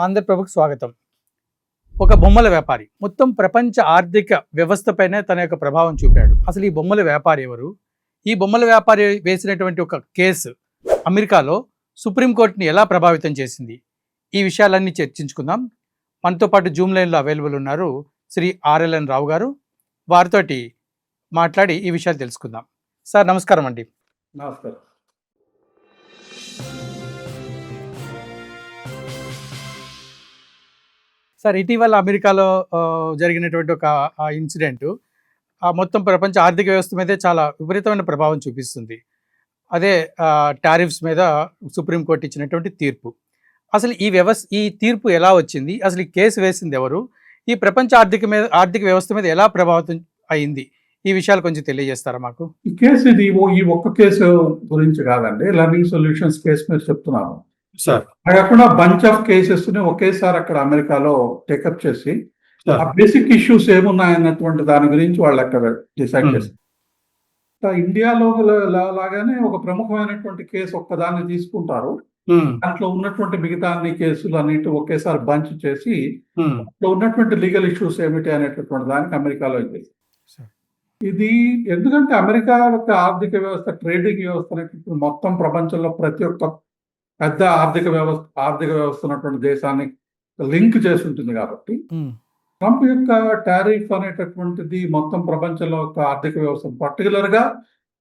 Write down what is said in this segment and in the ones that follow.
ఆంధ్రప్రభకు స్వాగతం. ఒక బొమ్మల వ్యాపారి మొత్తం ప్రపంచ ఆర్థిక వ్యవస్థపైనే తన యొక్క ప్రభావం చూపాడు. అసలు ఈ బొమ్మల వ్యాపారి ఎవరు? ఈ బొమ్మల వ్యాపారి వేసినటువంటి ఒక కేసు అమెరికాలో సుప్రీంకోర్టుని ఎలా ప్రభావితం చేసింది? ఈ విషయాలన్నీ చర్చించుకుందాం. మనతో పాటు జూమ్ లైన్లో అవైలబుల్ ఉన్నారు శ్రీ ఆర్ఎల్ఎన్ రావు గారు. వారితోటి మాట్లాడి ఈ విషయాలు తెలుసుకుందాం. సార్ నమస్కారం అండి. నమస్కారం. సార్ ఇటీవల అమెరికాలో జరిగినటువంటి ఒక ఇన్సిడెంట్ మొత్తం ప్రపంచ ఆర్థిక వ్యవస్థ మీదే చాలా విపరీతమైన ప్రభావం చూపిస్తుంది. అదే టారిఫ్స్ మీద సుప్రీంకోర్టు ఇచ్చినటువంటి తీర్పు. అసలు ఈ తీర్పు ఎలా వచ్చింది? అసలు ఈ కేసు వేసింది ఎవరు? ఈ ప్రపంచ ఆర్థిక వ్యవస్థ మీద ఎలా ప్రభావితం అయింది? ఈ విషయాలు కొంచెం తెలియజేస్తారా మాకు? ఈ కేసు ఈ ఒక్క కేసు గురించి కాదండి, లెర్నింగ్ సొల్యూషన్స్ కేసు మీరు చెప్తున్నాను సార్. కాకుండా బంచ్ ఆఫ్ కేసెస్ ని ఒకేసారి అక్కడ అమెరికాలో టేకప్ చేసి ఆ బేసిక్ ఇష్యూస్ ఏమున్నాయన్నటువంటి దాని గురించి వాళ్ళు అక్కడ డిసైడ్ చేస్తారు. ఇండియాలో లాగానే ఒక ప్రముఖమైనటువంటి కేసు ఒక్కదాన్ని తీసుకుంటారు. దాంట్లో ఉన్నటువంటి మిగతా అన్ని కేసులు అన్నిటి ఒకేసారి బంచ్ చేసి దాంట్లో ఉన్నటువంటి లీగల్ ఇష్యూస్ ఏమిటి అనేటటువంటి దానికి అమెరికాలో ఇది. ఎందుకంటే అమెరికా యొక్క ఆర్థిక వ్యవస్థ, ట్రేడింగ్ వ్యవస్థ అనేటువంటి మొత్తం ప్రపంచంలో ప్రతి ఒక్క పెద్ద ఆర్థిక వ్యవస్థ ఉన్నటువంటి దేశాన్ని లింక్ చేసి ఉంటుంది కాబట్టి ట్రంప్ యొక్క టారిఫ్ అనేటటువంటిది మొత్తం ప్రపంచంలో ఒక ఆర్థిక వ్యవస్థ, పర్టికులర్ గా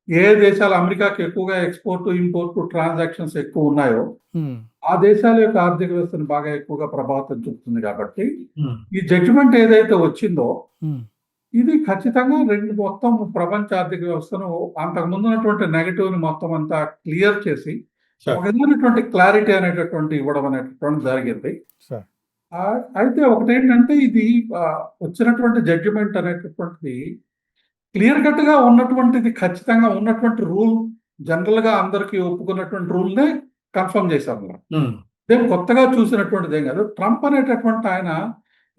ఏ దేశాలు అమెరికాకి ఎక్కువగా ఎక్స్పోర్ట్ ఇంపోర్ట్ ట్రాన్సాక్షన్స్ ఎక్కువ ఉన్నాయో ఆ దేశాల యొక్క ఆర్థిక వ్యవస్థను బాగా ఎక్కువగా ప్రభావితం చూపుతుంది. కాబట్టి ఈ జడ్జిమెంట్ ఏదైతే వచ్చిందో ఇది ఖచ్చితంగా మొత్తం ప్రపంచ ఆర్థిక వ్యవస్థను అంతకు ముందు ఉన్నటువంటి నెగటివ్ ని మొత్తం అంతా క్లియర్ చేసి ఒక విధమైనటువంటి క్లారిటీ అనేటటువంటి ఇవ్వడం అనేటటువంటి జరిగింది. అయితే ఒకటేంటంటే ఇది వచ్చినటువంటి జడ్జిమెంట్ అనేటటువంటిది క్లియర్ కట్ గా ఉన్నటువంటిది, ఖచ్చితంగా ఉన్నటువంటి రూల్, జనరల్ గా అందరికి ఒప్పుకున్నటువంటి రూల్ నే కన్ఫర్మ్ చేశారు. ఇదేం కొత్తగా చూసినటువంటిది ఏం కాదు. ట్రంప్ అనేటటువంటి ఆయన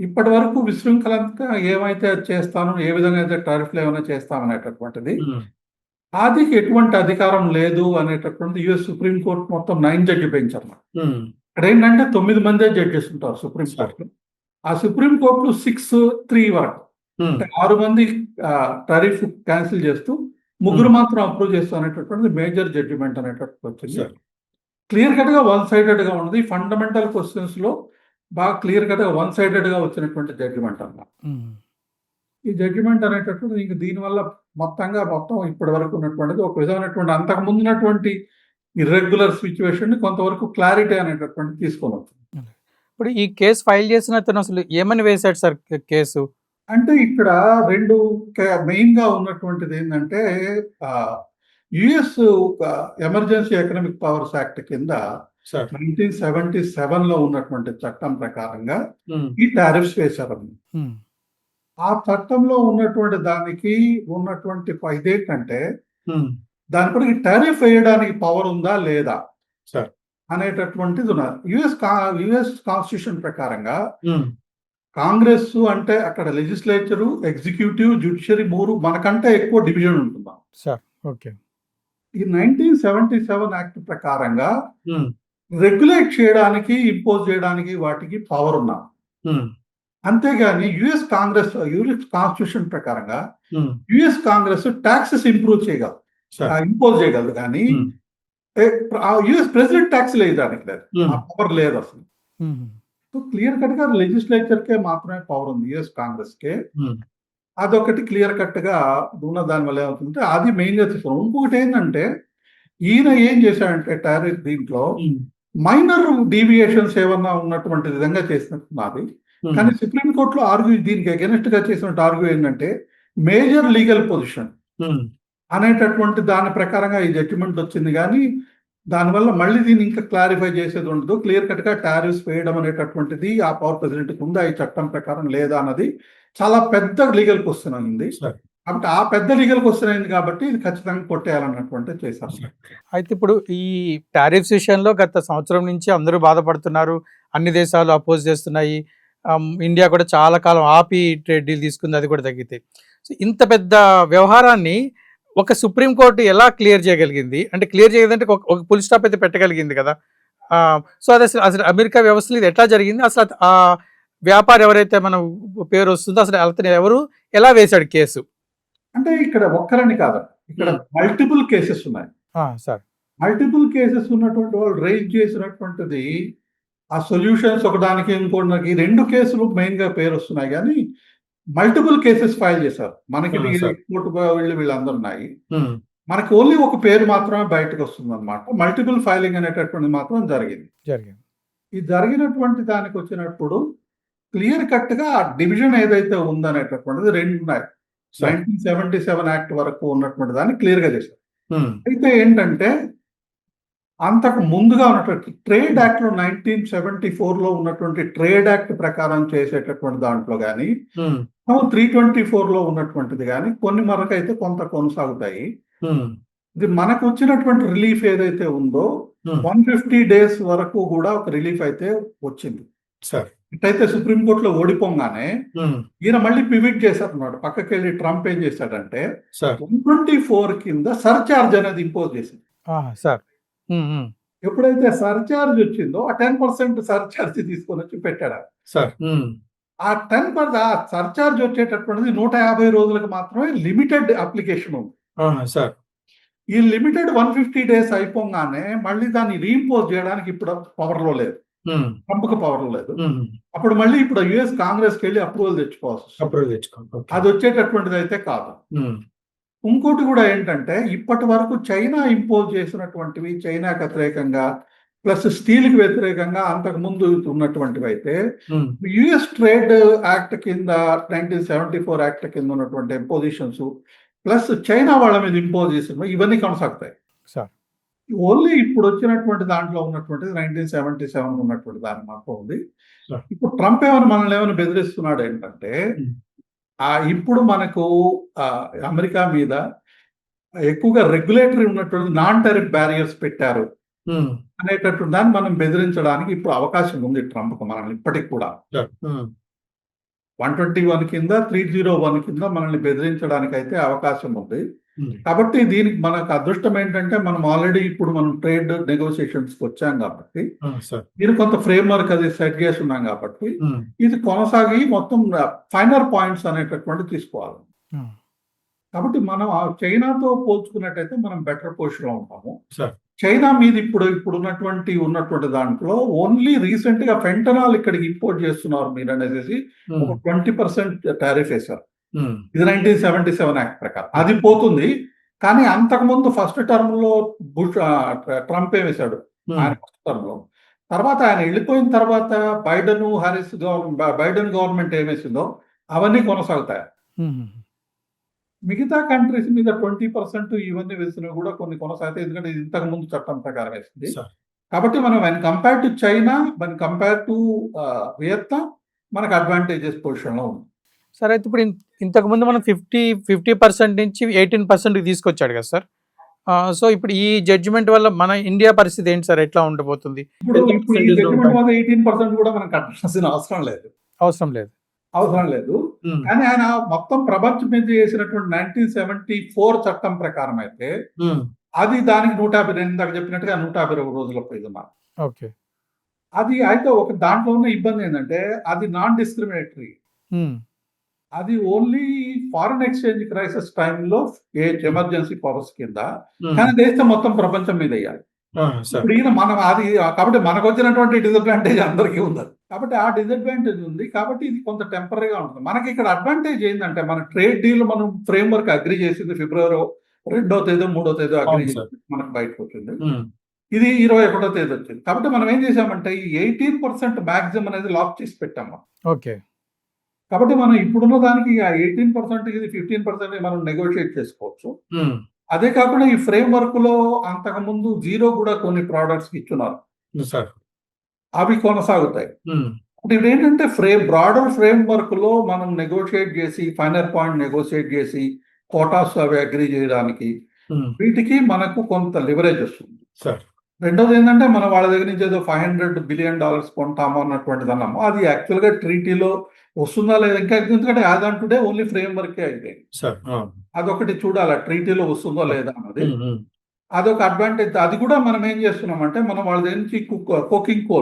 ఇప్పటి వరకు విశృంఖలంగా ఏమైతే చేస్తాను, ఏ విధంగా అయితే టారిఫ్లు ఏమైనా చేస్తామనేటటువంటిది అది ఎటువంటి అధికారం లేదు అనేటటువంటి యుఎస్ సుప్రీం కోర్టు మొత్తం 9 జడ్జి పెంచారు. ఇక్కడ ఏంటంటే 9 మందే జడ్జెస్ ఉంటారు సుప్రీం కోర్టులో. ఆ సుప్రీం కోర్టులో 6-3 వరకు అంటే 6 మంది టారిఫ్ క్యాన్సిల్ చేస్తూ 3 మాత్రం అప్రూవ్ చేస్తూ అనేటటువంటి మేజర్ జడ్జిమెంట్ అనేటటువంటి వచ్చింది. క్లియర్ కట్ గా వన్ సైడెడ్ గా ఉన్నది. ఫండమెంటల్ క్వశ్చన్స్ లో బాగా క్లియర్ కట్ గా వన్ సైడెడ్ గా వచ్చినటువంటి జడ్జిమెంట్ అన్నమాట. ఈ జడ్జిమెంట్ అనేటటువంటి ఇంక దీనివల్ల మొత్తం ఇప్పటి వరకు ఉన్నటువంటిది ఒక విధమైనటువంటి అంతకు ముందు ఉన్నటువంటి ఇర్రెగ్యులర్ సిచ్యువేషన్ ని కొంతవరకు క్లారిటీ అనేటటువంటి తీసుకొని వస్తుంది. ఇప్పుడు ఈ కేసు ఫైల్ చేసిన అతను అసలు ఏమని వేశాడు సార్ కేసు? అంటే ఇక్కడ రెండు మెయిన్ గా ఉన్నటువంటిది ఏంటంటే US emergency economic powers act కింద 1977 లో ఉన్నటువంటి చట్టం ప్రకారంగా ఈ టారిఫ్స్ వేశారు. ఆ చట్టంలో ఉన్నటువంటి దానికి ఉన్నటువంటి ఇదేంటంటే దానిపై టారిఫ్ వేయడానికి పవర్ ఉందా లేదా అనేటటువంటిది ఉన్నది. యుఎస్ కాన్స్టిట్యూషన్ ప్రకారంగా కాంగ్రెస్ అంటే అక్కడ లెజిస్లేచరు, ఎగ్జిక్యూటివ్, జ్యుడిషియరీ 3 మనకంటే ఎక్కువ డివిజన్ ఉంటుందా. ఈ 1977 యాక్ట్ ప్రకారంగా రెగ్యులేట్ చేయడానికి, ఇంపోజ్ చేయడానికి వాటికి పవర్ ఉన్నా. అంతేగాని యుఎస్ కాన్స్టిట్యూషన్ ప్రకారంగా యుఎస్ కాంగ్రెస్ ట్యాక్సెస్ ఇంపోజ్ చేయగలదు కానీ యుఎస్ ప్రెసిడెంట్ ట్యాక్స్ లేదు, దానికి లేదు, ఆ పవర్ లేదు అసలు. సో క్లియర్ కట్ గా లెజిస్లేచర్ కే మాత్రమే పవర్ ఉంది, యుఎస్ కాంగ్రెస్ కే. అదొకటి క్లియర్ కట్ గా ఉన్న దాని వల్ల ఏమవుతుంటే అది మెయిన్ గా తీసుకున్నాం. ఇంకొకటి ఏంటంటే ఈయన ఏం చేశాడంటే టారిఫ్ దీంట్లో మైనర్ డీవియేషన్స్ ఏమన్నా ఉన్నటువంటి విధంగా చేసినట్టున్నది. కానీ సుప్రీంకోర్టులో దీనికి అగెనిస్ట్ గా చేసినట్టు ఆర్గ్యూ ఏంటంటే మేజర్ లీగల్ పొజిషన్ అనేటటువంటి దాని ప్రకారంగా ఈ జడ్జిమెంట్ వచ్చింది. కానీ దానివల్ల మళ్ళీ దీన్ని ఇంకా క్లారిఫై చేసేది ఉండదు. క్లియర్ కట్ గా టారిఫ్స్ వేయడం అనేటటువంటిది ఆ పవర్ ప్రెసిడెంట్ ఉందా ఈ చట్టం ప్రకారం లేదా అన్నది చాలా పెద్ద లీగల్ క్వశ్చన్ అయింది. కాబట్టి ఆ పెద్ద లీగల్ క్వశ్చన్ అయింది కాబట్టి ఇది ఖచ్చితంగా కొట్టేయాలన్నటువంటి చేశారు. అయితే ఇప్పుడు ఈ టారిఫ్స్ విషయంలో గత సంవత్సరం నుంచి అందరూ బాధపడుతున్నారు, అన్ని దేశాలు అపోజ్ చేస్తున్నాయి. ఇండియా కూడా చాలా కాలం ఆపి ట్రేడ్ డీల్ తీసుకుంది, అది కూడా తగ్గితే. సో ఇంత పెద్ద వ్యవహారాన్ని ఒక సుప్రీంకోర్టు ఎలా క్లియర్ చేయగలిగింది? అంటే క్లియర్ చేయదంటే ఒక ఫుల్ స్టాప్ అయితే పెట్టగలిగింది కదా. సో అది అసలు అసలు అమెరికా వ్యవస్థలో ఇది ఎట్లా జరిగింది? అసలు ఆ వ్యాపారి ఎవరైతే మన పేరు వస్తుందో అసలు అతను ఎవరు? ఎలా వేశాడు కేసు? అంటే ఇక్కడ ఒక్కరని కాదు. ఇక్కడ మల్టిపుల్ కేసెస్ ఉన్నాయి. సార్. మల్టిపుల్ కేసెస్ ఉన్నటువంటి వాళ్ళు రైజ్ చేసినటువంటిది ఆ సొల్యూషన్స్ ఒకదానికి ఇంకోటి 2 కేసులు మెయిన్‌గా పేరొస్తున్నాయి గానీ, మల్టిపుల్ కేసెస్ ఫైల్ చేశారు. మనకి సార్. కోర్టు వీళ్ళందరూ ఉన్నాయి. మనకి ఓన్లీ ఒక పేరు మాత్రమే బయటకొస్తుందన్నమాట. మల్టిపుల్ ఫైలింగ్ అనేటటువంటిది మాత్రం జరిగింది. జరిగింది. ఈ జరిగినటువంటి దానికొచ్చినప్పుడు క్లియర్ కట్‌గా ఆ డివిజన్ ఏదైతే ఉందనేటటువంటిది 2 ఉన్నాయి. సార్. 1977 యాక్ట్ వరకు ఉన్నటువంటి దాన్ని క్లియర్‌గా చేశారు. హ్మ్. అయితే ఏంటంటే, అంతకు ముందుగా ఉన్నటువంటి ట్రేడ్ యాక్ట్‌లో 1974లో ఉన్నటువంటి ట్రేడ్ యాక్ట్ ప్రకారం చేసేటటువంటి దాంట్లో గాని, హ్మ్. 324లో ఉన్నటువంటిది గాని కొన్ని వరకైతే కొంత కొనసాగుతాయి. హ్మ్. ఇది మనకొచ్చినటువంటి రిలీఫ్ ఏదైతే ఉందో హ్మ్. 150 డేస్ వరకు కూడా ఒక రిలీఫ్ అయితే వచ్చింది. సార్. ఇటైతే సుప్రీం కోర్టులో ఓడిపోగానే హ్మ్. ఈయన మళ్ళీ పివిట్ చేశారన్నమాట. పక్కకెళ్ళి ట్రంప్ ఏం చేశాడంటే సార్. 124 కింద సర్చార్జ్ అనేది ఇంపోజ్ చేసింది. సార్. ఎప్పుడైతే సర్చార్జ్ వచ్చిందో ఆ 10% సర్చార్జ్ తీసుకొని వచ్చి పెట్టాడు. సార్. హ్మ్. ఆ 10% ఆ సర్చార్జ్ వచ్చేటటువంటిది 150 రోజులకు మాత్రమే లిమిటెడ్ అప్లికేషన్ ఉంది. సార్. ఈ లిమిటెడ్ 150 డేస్ అయిపోగానే మళ్ళీ దాన్ని రీఇంపోజ్ చేయడానికి ఇప్పుడు పవర్‌లో లేదు. హ్మ్. ట్రంప్‌కి పవర్‌లో లేదు. హ్మ్. అప్పుడు మళ్ళీ ఇప్పుడు యూఎస్ కాంగ్రెస్‌కి వెళ్ళి అప్రూవల్ తెచ్చుకోవాల్సి వస్తుంది. అప్రూవల్ తెచ్చుకోండి. ఓకే. అది వచ్చేటటువంటిది అయితే కాదు. హ్మ్. ఇంకోటి కూడా ఏంటంటే ఇప్పటి వరకు చైనా ఇంపోజ్ చేసినటువంటివి చైనాకి వ్యతిరేకంగా ప్లస్ స్టీల్‌కి వ్యతిరేకంగా అంతకు ముందు ఉన్నటువంటివి అయితే హ్మ్. యుఎస్ ట్రేడ్ యాక్ట్ కింద 1974 యాక్ట్ కింద ఉన్నటువంటి ఇంపోజిషన్స్ ప్లస్ చైనా వాళ్ళ మీద ఇంపోజ్ చేసినవి ఇవన్నీ కొనసాగుతాయి. సార్. ఓన్లీ ఇప్పుడు వచ్చినటువంటి దాంట్లో ఉన్నటువంటిది 1977 ఉన్నటువంటి దాని మాత్రం ఉంది. సార్. ఇప్పుడు ట్రంప్ మనల్ని ఏమైనా బెదిరిస్తున్నాడు ఏంటంటే హ్మ్. ఇప్పుడు మనకు అమెరికా మీద ఎక్కువగా రెగ్యులేటరీ ఉన్నటువంటి నాన్ టారిఫ్ బ్యారియర్స్ పెట్టారు హ్మ్. అనేటటువంటి దాన్ని మనం బెదిరించడానికి ఇప్పుడు అవకాశం ఉంది ట్రంప్‌కు మనల్ని ఇప్పటికి కూడా. సార్. హ్మ్. 121 కింద 301 కింద మనల్ని బెదిరించడానికి అయితే అవకాశం ఉంది. హ్మ్. కాబట్టి దీనికి మనకు అదృష్టం ఏంటంటే మనం ఆల్రెడీ ఇప్పుడు మనం ట్రేడ్ నెగోషియేషన్స్‌కి వచ్చాం కాబట్టి సార్. దీనికి కొంత ఫ్రేమ్‌వర్క్ అది సెట్ చేసి ఉన్నాం కాబట్టి హ్మ్. ఇది కొనసాగి మొత్తం ఫైనల్ పాయింట్స్ అనేటటువంటివి తీసుకోవాలి. కాబట్టి మనం చైనాతో పోల్చుకున్నట్టయితే మనం బెటర్ పొజిషన్‌లో ఉంటాము. సార్. చైనా మీద ఇప్పుడు ఉన్నటువంటి దాంట్లో ఓన్లీ రీసెంట్‌గా ఫెంటనాల్ ఇక్కడికి ఇంపోర్ట్ చేస్తున్నారు మీరు అనేసి ఒక 20% టారిఫ్ వేశారు. హ్మ్. ఇది 1977 యాక్ట్ ప్రకారం. అది పోతుంది. కానీ అంతకుముందు ఫస్ట్ టర్మ్‌లో ట్రంప్ వేశాడు. ఆయన ఫస్ట్ టర్మ్‌లో. తర్వాత ఆయన వెళ్ళిపోయిన తర్వాత బైడెన్ గవర్నమెంట్ ఏమేసిందో అవన్నీ కొనసాగుతాయి. మిగతా కంట్రీస్ మీద 20% ఇవన్నీ వేసినవి కూడా కొన్ని కొనసాగుతాయి. ఎందుకంటే ఇది ఇంతకు ముందు చట్టం ప్రకారం వేసింది. సార్. కాబట్టి మనం when compare to China, when compare to Vietnam మనకు అడ్వాంటేజెస్ పొజిషన్‌లో ఉంది. సార్ అయితే ఇప్పుడు ఇంతకుముందు మనం 50% నుంచి 18% తీసుకొచ్చాడు కదా సార్. సో ఇప్పుడు ఈ జడ్జిమెంట్ వల్ల మన ఇండియా పరిస్థితి ఏంటి సార్? ఎట్లా ఉండబోతుంది? ఇప్పుడు ఈ జడ్జిమెంట్ వల్ల 18% కూడా మనం కట్టాల్సిన అవసరం లేదు. అవసరం లేదు. అవసరం లేదు. హ్మ్. కానీ ఆయన మొత్తం ప్రపంచం మీద చేసినటువంటి 1974 చట్టం ప్రకారం అయితే హ్మ్. అది దానికి 150 నేను ఇందాక చెప్పినట్టుగా 150 రోజుల పోయిందన్నమాట. ఓకే. అది అయితే ఒక దాంట్లో ఉన్న ఇబ్బంది ఏంటంటే అది నాన్ డిస్క్రిమినేటరీ. అది ఓన్లీ ఫారెన్ ఎక్స్చేంజ్ క్రైసిస్ టైంలో ఎమర్జెన్సీ పవర్స్ కింద కానీ దేశం మొత్తం ప్రపంచం మీద వేయాలి. సార్. ఇప్పుడు ఈయన మనం అది కాబట్టి మనకు వచ్చినటువంటి డిసడ్వాంటేజ్ అందరికీ ఉంది. కాబట్టి ఆ డిసడ్వాంటేజ్ ఉంది. కాబట్టి ఇది కొంత టెంపరీగా ఉంటుంది. మనకి ఇక్కడ అడ్వాంటేజ్ ఏంటంటే మన ట్రేడ్ డీల్ మనం ఫ్రేమ్వర్క్ అగ్రి చేసింది ఫిబ్రవరి 2వ తేదీ 3వ తేదీ అగ్రి అవును చేసి సార్. మనకు బయటకు వచ్చింది. హ్మ్. ఇది 21వ తేదీ వచ్చింది. కాబట్టి మనం ఏం చేసామంటే ఈ 18% మాక్సిమం అనేది లాక్ చేసి పెట్టాము. ఓకే. కాబట్టి మనం ఇప్పుడున్న దానికి 18% ఇది 15% మనం నెగోషియేట్ చేసుకోవచ్చు. హ్మ్. అదే కాకుండా ఈ ఫ్రేమ్వర్క్ లో అంతకుముందు జీరో కూడా కొన్ని ప్రోడక్ట్స్ ఇచ్చున్నారు. సార్. అవి కొనసాగుతాయి. హ్మ్. ఇప్పుడు ఏంటంటే బ్రాడర్ ఫ్రేమ్వర్క్ లో మనం నెగోషియేట్ చేసి ఫైనల్ పాయింట్ నెగోషియేట్ చేసి కోటాస్ అవి అగ్రీ చేయడానికి హ్మ్. వీటికి మనకు కొంత లివరేజ్ వస్తుంది. సార్. రెండోది ఏంటంటే మనం వాళ్ళ దగ్గర నుంచి ఏదో $500 బిలియన్ కొంటాము అన్నటువంటిది అన్నాము. అది యాక్చువల్గా ట్రీటీలో వస్తుందా లేదా ఇంకా ఎందుకంటే యాజ్ ఆన్ టుడే ఓన్లీ ఫ్రేమ్వర్కే అయితే సార్. అదొకటి చూడాలి ట్రీటీలో వస్తుందో లేదా అన్నది. అదొక అడ్వాంటేజ్. అది కూడా మనం ఏం చేస్తున్నామంటే మనం వాళ్ళ దగ్గర నుంచి కుకింగ్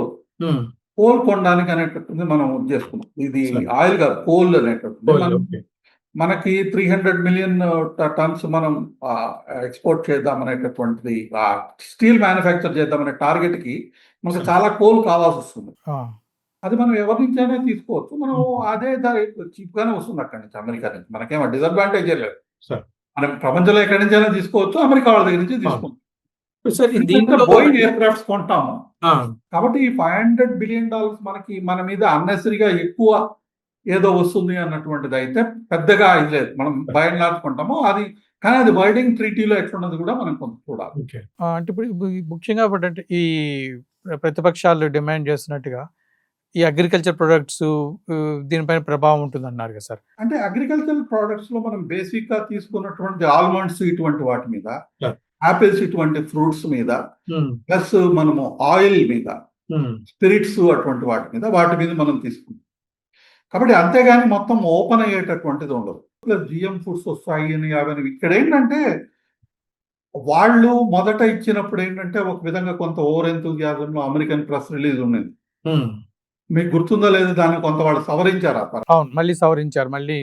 ఉమ్, కోల్ కొనడానికి అనేటటువంటిది మనం చేసుకున్నాం. ఇది సరే. ఆయిల్ కాదు, కోల్ అనేటటువంటిది. Coal, okay. మనకి 300 మిలియన్ టన్స్ మనం ఎక్స్పోర్ట్ చేద్దాం అనేటటువంటిది, స్టీల్ మ్యానుఫ్యాక్చర్ చేద్దామనే టార్గెట్ కి మనకు సరే. చాలా కోల్ కావాల్సి వస్తుంది. ఆ, అది మనం ఎవరి నుంచైనా తీసుకోవచ్చు. మనం ఉమ్, అదే ధర చీప్ గానే వస్తుంది అక్కడి నుంచి, అమెరికా నుంచి. మనకేమో డిసడ్వాంటేజే లేదు. సరే. మనం ప్రపంచంలో ఎక్కడి నుంచైనా తీసుకోవచ్చు, అమెరికా వాళ్ళ దగ్గర నుంచి తీసుకుంటాం. సార్ ఎందుకంటే దీంట్లో బోయింగ్ ఎయిర్ క్రాఫ్ట్స్ కొంటాము. ఆ, కాబట్టి ఈ $500 బిలియన్ మనకి మన మీద అన్నెసరీగా ఎక్కువ ఏదో వస్తుంది అన్నటువంటిది అయితే పెద్దగా ఇది లేదు. మనం బై అండ్ లార్జ్ కొంటాము అది. కానీ అది వైడింగ్ ట్రీటీలో ఎట్లున్నది కూడా మనం కొంత చూడాలి. ఓకే. అంటే ఇప్పుడు ఈ ముఖ్యంగా ఏంటంటే ఈ ప్రతిపక్షాలు డిమాండ్ చేస్తున్నట్టుగా ఈ అగ్రికల్చర్ ప్రొడక్ట్స్ దీనిపైన ప్రభావం ఉంటుందన్నారు కదా సార్. అంటే అగ్రికల్చరల్ ప్రోడక్ట్స్ లో మనం బేసిక్ గా తీసుకున్నటువంటి ఆల్మండ్స్ ఇటువంటి వాటి మీద, Yeah. యాపిల్స్ ఇటువంటి ఫ్రూట్స్ మీద, ఉమ్, ప్లస్ మనము ఆయిల్ మీద, ఉమ్, స్పిరిట్స్ అటువంటి వాటి మీద మనం తీసుకుంటాం. కాబట్టి అంతేగాని మొత్తం ఓపెన్ అయ్యేటటువంటిది ఉండదు. ప్లస్ జిఎం ఫుడ్స్ వస్తాయి అని అవన్నీ. ఇక్కడ ఏంటంటే వాళ్ళు మొదట ఇచ్చినప్పుడు ఏంటంటే ఒక విధంగా కొంత ఓవర్ ఎంతూజియాజంలో అమెరికన్ ప్రెస్ రిలీజ్ ఉన్నది. ఉమ్, మీకు గుర్తుందో లేదో దాన్ని కొంత వాళ్ళు సవరించారు. ఆ తర్వాత అవును, మళ్ళీ సవరించారు, మళ్ళీ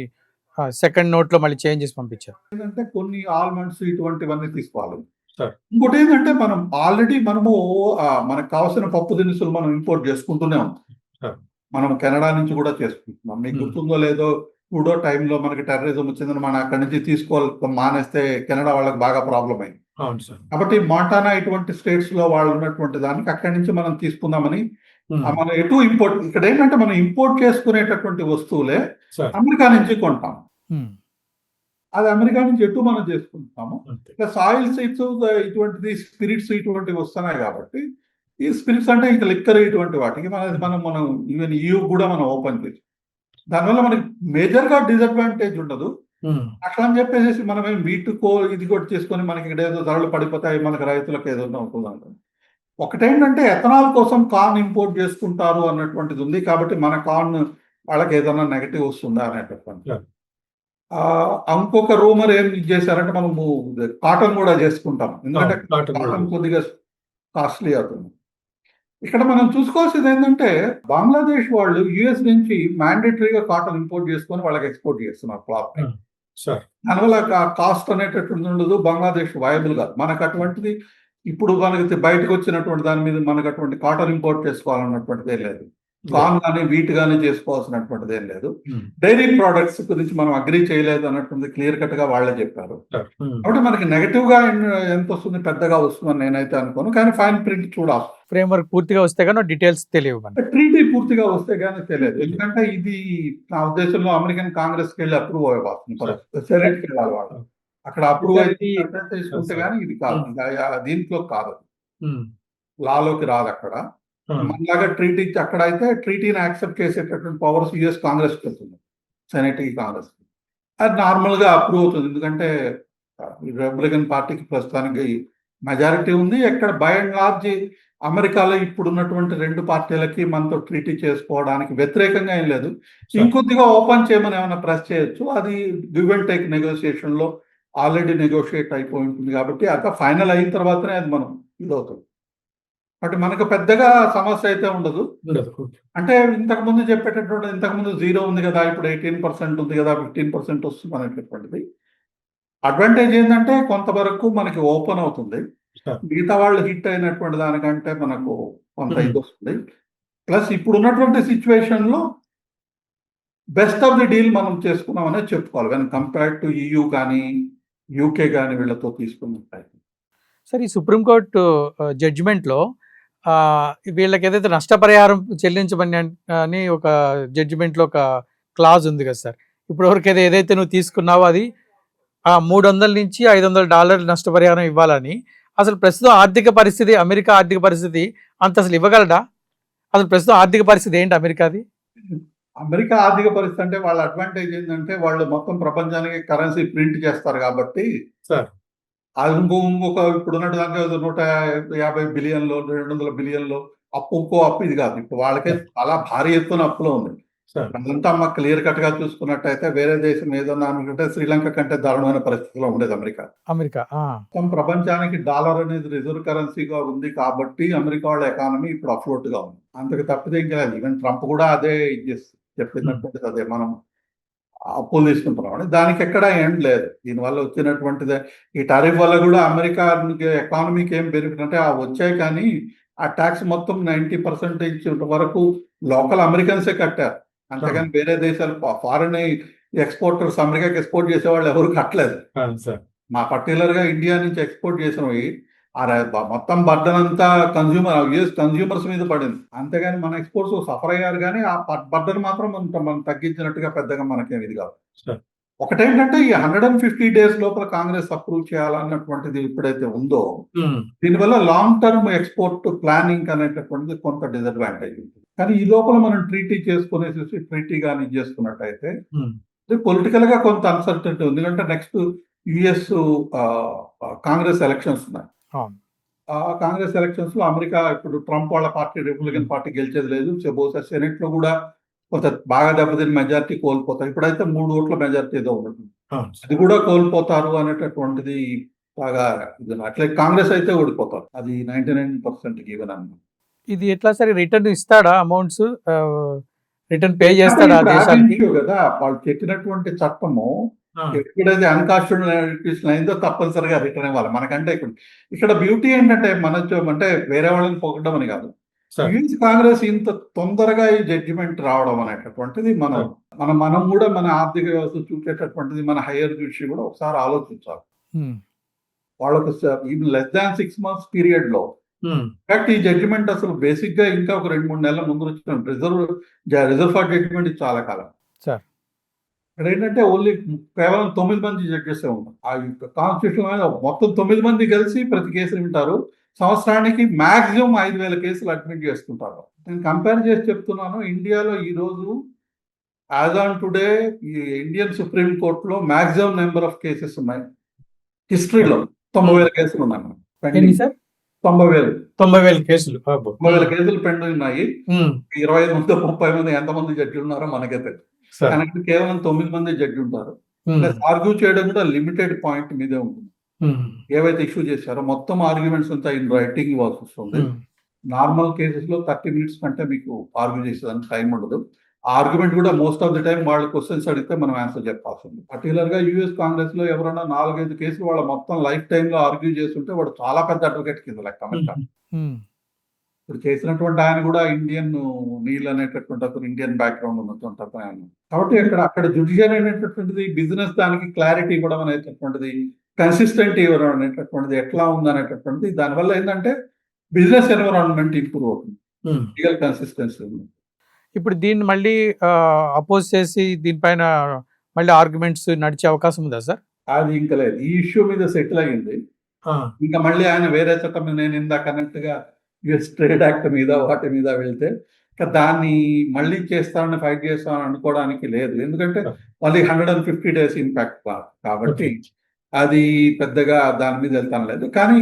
సెకండ్ నోట్ లో మళ్ళీ చేంజెస్ పంపించారు. ఏంటంటే కొన్ని ఆల్మండ్స్ ఇటువంటివన్నీ తీసుకోవాలి. సరే. ఇంకోటి ఏంటంటే మనం ఆల్రెడీ మనకు కావాల్సిన పప్పు దినుసులు మనం ఇంపోర్ట్ చేసుకుంటూనే ఉంటాం. సరే. మనం కెనడా నుంచి కూడా చేసుకుంటున్నాం. మీకు Hmm. గుర్తుందో లేదో, టూడో టైంలో మనకి టెర్రరిజం వచ్చిందని మనం అక్కడి నుంచి తీసుకోవాలి మానేస్తే కెనడా వాళ్ళకి బాగా ప్రాబ్లం అయింది. అవును సార్. కాబట్టి మాంటానా ఇటువంటి స్టేట్స్ లో వాళ్ళు ఉన్నటువంటి దానికి అక్కడి నుంచి మనం తీసుకుందామని ఉమ్, మనం ఎటు ఇంపోర్ట్, ఇక్కడ ఏంటంటే మనం ఇంపోర్ట్ చేసుకునేటటువంటి వస్తువులే సార్. అమెరికా నుంచి కొంటాం. ఉమ్, అది అమెరికా నుంచి ఎటు మనం చేసుకుంటాము. అంతే. ప్లస్ ఆయిల్ సీడ్స్ ఇటువంటిది, స్పిరిట్స్ ఇటువంటివి వస్తున్నాయి కాబట్టి ఈ స్పిరిట్స్ అంటే ఇంకా లిక్కర్ ఇటువంటి వాటికి మనం ఈవెన్ కూడా మనం ఓపెన్ చేసి దానివల్ల మనకి మేజర్ గా డిసడ్వాంటేజ్ ఉండదు. ఉమ్, అట్లా అని చెప్పేసి మనం వీట్ ఇది కూడా చేసుకొని మనకి ఇక్కడ ఏదో ధరలు పడిపోతాయి, మనకి రైతులకు ఏదో ఉంటుంది. ఒకటేంటంటే ఎథనాల్ కోసం కార్న్ ఇంపోర్ట్ చేసుకుంటారు అన్నటువంటిది ఉంది. కాబట్టి మన కార్న్ వాళ్ళకి ఏదైనా నెగటివ్ వస్తుందా అనేటటువంటి. Yeah. ఇంకొక రూమర్ ఏం చేశారంటే మనము కాటన్ కూడా చేసుకుంటాం, ఎందుకంటే కాటన్ కూడా. కాటన్ కొద్దిగా కాస్ట్లీ అవుతుంది. ఇక్కడ మనం చూసుకోవాల్సింది ఏంటంటే బంగ్లాదేశ్ వాళ్ళు యుఎస్ నుంచి మ్యాండేటరీగా కాటన్ ఇంపోర్ట్ చేసుకొని వాళ్ళకి ఎక్స్పోర్ట్ చేస్తున్నారు క్లాత్. Hmm. సార్. దానివల్ల కాస్ట్ అనేటటువంటి ఉండదు, బంగ్లాదేశ్ వయబుల్ కాదు. మనకు అటువంటిది ఇప్పుడు మనకి బయటకు వచ్చినటువంటి దాని మీద మనకు అటువంటి కాటన్ ఇంపోర్ట్ చేసుకోవాలన్నటువంటిది ఏం లేదు. కార్న్ కానీ వీట్ కానీ చేసుకోవాల్సినటువంటిది ఏం లేదు. ఉమ్, డైరీ ప్రోడక్ట్స్ గురించి మనం అగ్రీ చేయలేదు అన్నటువంటి క్లియర్ కట్ గా వాళ్ళే చెప్పారు. సార్. ఉమ్, కాబట్టి మనకి నెగటివ్ గా ఎంత వస్తుంది, పెద్దగా వస్తుందని నేనైతే అనుకోను. కానీ ఫైన్ ప్రింట్ చూడాలి. ఫ్రేమ్వర్క్ పూర్తిగా వస్తే కానీ డీటెయిల్స్ తెలియవు మనకి. ట్రీటీ పూర్తిగా వస్తే కానీ తెలియదు. ఎందుకంటే ఇది నా ఉద్దేశంలో అమెరికన్ కాంగ్రెస్ కి వెళ్ళి అప్రూవ్ అవ్వాలి, సెనేట్కి వెళ్ళాలి వాళ్ళు. అక్కడ అప్రూవ్ అయితే తీసుకుంటే కానీ ఇది కాదు, దీంట్లో కాదు, ఉమ్, లాలోకి రాదు. అక్కడ ఉమ్, మనలాగా ట్రీటీ, అక్కడ అయితే ట్రీటీని యాక్సెప్ట్ చేసేటటువంటి పవర్స్ యుఎస్ కాంగ్రెస్ కి వెళ్తుంది, సెనేట్ కి, కాంగ్రెస్ కి. అది నార్మల్ గా అప్రూవ్ అవుతుంది, ఎందుకంటే రిపబ్లికన్ పార్టీకి ప్రస్తుతానికి మెజారిటీ ఉంది. ఎక్కడ బై అండ్ లార్జ్ అమెరికాలో ఇప్పుడున్నటువంటి రెండు పార్టీలకి మనతో ట్రీటీ చేసుకోవడానికి వ్యతిరేకంగా ఏం లేదు. ఇంకొద్దిగా ఓపెన్ చేయమని ఏమైనా ప్రెస్ చేయొచ్చు, అది గివ్ అండ్ టేక్ నెగోషియేషన్ లో ఆల్రెడీ నెగోషియేట్ అయిపోయి ఉంటుంది. కాబట్టి అక్కడ ఫైనల్ అయిన తర్వాతనే అది మనం ఇదవుతుంది. కాబట్టి మనకు పెద్దగా సమస్య అయితే ఉండదు. ఉండదు. అంటే ఇంతకుముందు చెప్పేటటువంటి, ఇంతకుముందు 0 ఉంది కదా, ఇప్పుడు 18% ఉంది కదా, 15% వస్తుంది అనేటటువంటిది. అడ్వాంటేజ్ ఏంటంటే కొంతవరకు మనకి ఓపెన్ అవుతుంది, మిగతా వాళ్ళు హిట్ అయినటువంటి దానికంటే మనకు కొంత ఇది వస్తుంది. ప్లస్ ఇప్పుడు ఉన్నటువంటి సిచ్యువేషన్ లో బెస్ట్ ఆఫ్ ది డీల్ మనం చేసుకున్నామనే చెప్పుకోవాలి, వెన్ కంపేర్డ్ టు EU కానీ UK కానీ వీళ్ళతో తీసుకున్నట్లయితే. సార్, ఈ సుప్రీంకోర్టు జడ్జిమెంట్ లో వీళ్ళకి ఏదైతే నష్టపరిహారం చెల్లించమని అని ఒక జడ్జిమెంట్ లో ఒక క్లాజ్ ఉంది కదా సార్. ఇప్పుడు వరకు ఏదైతే నువ్వు తీసుకున్నావో అది $300 నుంచి $500 నష్టపరిహారం ఇవ్వాలని. అసలు ప్రస్తుతం ఆర్థిక పరిస్థితి, అమెరికా ఆర్థిక పరిస్థితి అంత అసలు ఇవ్వగలడా? అసలు ప్రస్తుతం ఆర్థిక పరిస్థితి ఏంటి అమెరికాది? అమెరికా ఆర్థిక పరిస్థితి అంటే వాళ్ళ అడ్వాంటేజ్ ఏంటంటే వాళ్ళు మొత్తం ప్రపంచానికి కరెన్సీ ప్రింట్ చేస్తారు కాబట్టి సార్, అది ఇంకొక ఇప్పుడు ఉన్నట్టు దాకా 150 బిలియన్లో 200 బిలియన్లో అప్పు, ఇంకో అప్పు ఇది కాదు. ఇప్పుడు వాళ్ళకే చాలా భారీ ఎత్తున అప్పులో ఉంది. సార్ అదంతా మాకు క్లియర్ కట్ గా చూసుకున్నట్టయితే వేరే దేశం ఏదన్నా అనుకుంటే శ్రీలంక కంటే దారుణమైన పరిస్థితిలో ఉండేది అమెరికా. అమెరికా మొత్తం ప్రపంచానికి డాలర్ అనేది రిజర్వ్ కరెన్సీగా ఉంది కాబట్టి అమెరికా వాళ్ళ ఎకానమీ ఇప్పుడు అఫ్లోట్ గా ఉంది. అంతకు తప్పితే ఇంకా లేదు. ఈవెన్ ట్రంప్ కూడా అదే చెప్పినటువంటిది అదే, మనం అప్పులు తీసుకుంటున్నాం అని. దానికి ఎక్కడ ఎండ్ లేదు. దీనివల్ల వచ్చినటువంటిది ఈ టారిఫ్ వల్ల కూడా అమెరికా ఎకానమీకి ఏం బెనిఫిట్ అంటే వచ్చాయి, కానీ ఆ ట్యాక్స్ మొత్తం 90% వరకు లోకల్ అమెరికన్సే కట్టారు. అంతేగాని వేరే దేశాలు ఫారెన్ ఎక్స్పోర్టర్స్ అమెరికాకి ఎక్స్పోర్ట్ చేసే వాళ్ళు ఎవరు కట్టలేదు. సార్ మా పర్టికులర్ గా ఇండియా నుంచి ఎక్స్పోర్ట్ చేసినవి మొత్తం బర్డన్ అంతా యుఎస్ కన్స్యూమర్స్ మీద పడింది. అంతేగాని మన ఎక్స్పోర్ట్స్ సఫర్ అయ్యారు, కానీ ఆ బర్డన్ మాత్రం మనం తగ్గించినట్టుగా పెద్దగా మనకేం ఇది కాదు. ఒకటేంటంటే ఈ 150 days లోపల కాంగ్రెస్ అప్రూవ్ చేయాలన్నటువంటిది ఎప్పుడైతే ఉందో, దీనివల్ల లాంగ్ టర్మ్ ఎక్స్పోర్ట్ ప్లానింగ్ అనేటటువంటిది కొంత డిసడ్వాంటేజ్ ఉంటుంది. కానీ ఈ లోపల మనం ట్రీటీ చేసుకునేసి ట్రీటీ కానీ చేసుకున్నట్టయితే పొలిటికల్ గా కొంత అన్సర్టనిటీ ఉంది. ఎందుకంటే నెక్స్ట్ యుఎస్ కాంగ్రెస్ ఎలక్షన్స్ ఉన్నాయి. ఆ కాంగ్రెస్ ఎలక్షన్స్ లో అమెరికా ఇప్పుడు ట్రంప్ వాళ్ళ పార్టీ రిపబ్లికన్ పార్టీ గెలిచేది లేదు. బహుశా సెనెట్ లో కూడా కొంత బాగా దెబ్బతిని మెజార్టీ కోల్పోతారు. ఇప్పుడైతే 3 ఓట్ల మెజార్టీ ఏదో ఉంటుంది, అది కూడా కోల్పోతారు అనేటటువంటిది బాగా ఇది. అట్లే కాంగ్రెస్ అయితే ఓడిపోతారు, అది 99% ఈవెన్ అన్నమాట. ఇది ఎట్లా సరే రిటర్న్ ఇస్తాడా అమౌంట్స్, రిటర్న్ పే చేస్తాడా ఇప్పుడు దేశానికి? issue కదా వాళ్ళు చెప్పినటువంటి చట్టము ఎప్పుడైతే అన్కాన్స్టిట్యూషనల్ అయిందో తప్పనిసరిగా రిటర్న్ ఇవ్వాలి. మనకంటే ఇక్కడ బ్యూటీ ఏంటంటే అంటే వేరే వాళ్ళని పొగడం అని కాదు, యూఎస్ కాంగ్రెస్ ఇంత తొందరగా ఈ జడ్జిమెంట్ రావడం అనేటటువంటిది మనం కూడా మన ఆర్థిక వ్యవస్థ చూసేటటువంటిది మన హైయర్ జ్యుడిషియరీ కూడా ఒకసారి ఆలోచించాలి. వాళ్ళకు లెస్ దాన్ 6 months పీరియడ్ లో ఈ జడ్జిమెంట్ అసలు బేసిక్ గా ఇంకా ఒక 2-3 నెలల ముందు వచ్చిన రిజర్వ్ ఫర్ జడ్జిమెంట్ ఇది చాలా కాలం. ఇక్కడ ఏంటంటే ఓన్లీ కేవలం 9 మంది జడ్జెస్ ఉంటారు. ఆ కాన్స్టిట్యూషన్ మొత్తం 9 మంది కలిసి ప్రతి కేసుని వింటారు. సంవత్సరానికి మాక్సిమం 5,000 కేసులు అడ్మిట్ చేసుకుంటారు. నేను కంపేర్ చేసి చెప్తున్నాను, ఇండియాలో ఈ రోజు యాజ్ ఆన్ టుడే ఈ ఇండియన్ సుప్రీం కోర్టులో మాక్సిమం నెంబర్ ఆఫ్ కేసెస్ ఉన్నాయి. హిస్టరీలో 90,000 కేసులు ఉన్నాయి. 90,000 కేసులు 90,000 కేసులు పెండింగ్ ఉన్నాయి. 25 మంది 30 మంది ఎంతమంది జడ్జిలు ఉన్నారో మనకే తెలియదు. కానీ కేవలం 9 మంది జడ్జి ఉంటారు. ప్లస్ ఆర్గ్యూ చేయడం కూడా లిమిటెడ్ పాయింట్ మీదే ఉంటుంది. ఏవైతే ఇష్యూ చేశారో మొత్తం ఆర్గ్యుమెంట్స్ అంతా ఇన్ రైటింగ్ ఇవ్వాల్సి వస్తుంది. నార్మల్ కేసెస్ లో 30 minutes కంటే మీకు ఆర్గ్యూ చేసేదానికి టైం ఉండదు. ఆర్గ్యుమెంట్ కూడా మోస్ట్ ఆఫ్ ది టైం వాళ్ళు క్వశ్చన్స్ అడిగితే మనం ఆన్సర్ చెప్పాల్సి ఉంది. పర్టికులర్ గా యూఎస్ కాంగ్రెస్ లో ఎవరైనా 4-5 కేసులు వాళ్ళ మొత్తం లైఫ్ టైమ్ లో ఆర్గ్యూ చేస్తుంటే వాడు చాలా పెద్ద అడ్వకేట్ కింద లెక్క అమెరికా. ఇప్పుడు చేసినటువంటి ఆయన కూడా ఇండియన్ నీల్ అనేటటువంటి అతను ఇండియన్ బ్యాక్గ్రౌండ్ ఉన్నటువంటి ఆయన. కాబట్టి అక్కడ జుడిషియరీ అనేటటువంటిది బిజినెస్ దానికి క్లారిటీ ఇవ్వడం అనేటటువంటిది, కన్సిస్టెంట్ ఇవ్వడం అనేటటువంటిది ఎట్లా ఉంది అనేటటువంటిది, దానివల్ల ఏంటంటే బిజినెస్ ఎన్విరాన్మెంట్ ఇంప్రూవ్ అవుతుంది, లీగల్ కన్సిస్టెన్సీ ఉంది. ఇప్పుడు దీన్ని మళ్ళీ అపోజ్ చేసి దీనిపైన మళ్ళీ ఆర్గ్యుమెంట్స్ నడిచే అవకాశం ఉందా సార్? అది ఇంకా లేదు. ఈ ఇష్యూ మీద సెటిల్ అయ్యింది. ఇంకా మళ్ళీ ఆయన వేరే చట్టం మీద, నేను ఇందాక అన్నట్టుగా యుఎస్ ట్రేడ్ యాక్ట్ మీద వాటి మీద వెళ్తే ఇంకా దాన్ని మళ్ళీ చేస్తానని ఫైట్ చేస్తానని అనుకోవడానికి లేదు. ఎందుకంటే మళ్ళీ 150 days ఇంపాక్ట్ కాబట్టి అది పెద్దగా దాని మీద వెళ్తాను లేదు. కానీ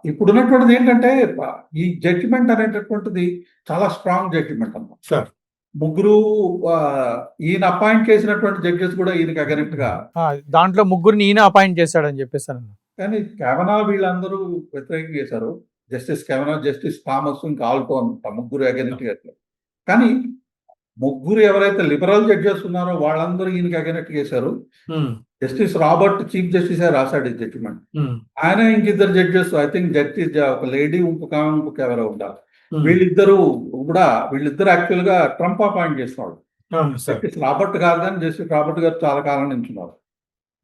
ఇప్పుడున్నటువంటిది ఏంటంటే ఈ జడ్జిమెంట్ అనేటటువంటిది చాలా స్ట్రాంగ్ జడ్జిమెంట్ అన్నమాట. ముగ్గురు ఈయన అపాయింట్ చేసినటువంటి జడ్జెస్ కూడా ఈయనకి అగెనెక్ట్ గా, దాంట్లో ముగ్గురిని ఈయన అపాయింట్ చేశాడని చెప్పేసాను. కానీ కెవనా వీళ్ళందరూ వ్యతిరేకం చేశారు. జస్టిస్ కెవనా, జస్టిస్ థామస్, ఇంకా ఆల్టో అంట ముగ్గురు అగెనెక్ట్ చేశారు. కానీ ముగ్గురు ఎవరైతే లిబరల్ జడ్జెస్ ఉన్నారో వాళ్ళందరూ ఈయనకి అగెనెక్ట్ చేశారు. జస్టిస్ రాబర్ట్ చీఫ్ జస్టిస్ రాశాడు ఈ జడ్జిమెంట్. ఆయన ఇంకిద్దరు జడ్జెస్, ఐ థింక్ జస్టిస్ ఒక లేడీ ఇంకొక ఎవరో ఉండాలి, వీళ్ళిద్దరు యాక్చువల్ గా ట్రంప్ అపాయింట్ చేస్తున్నాడు. జస్టిస్ రాబర్ట్ కాదు, కానీ జస్టిస్ రాబర్ట్ గారు చాలా కాలం నుంచి ఉన్నారు.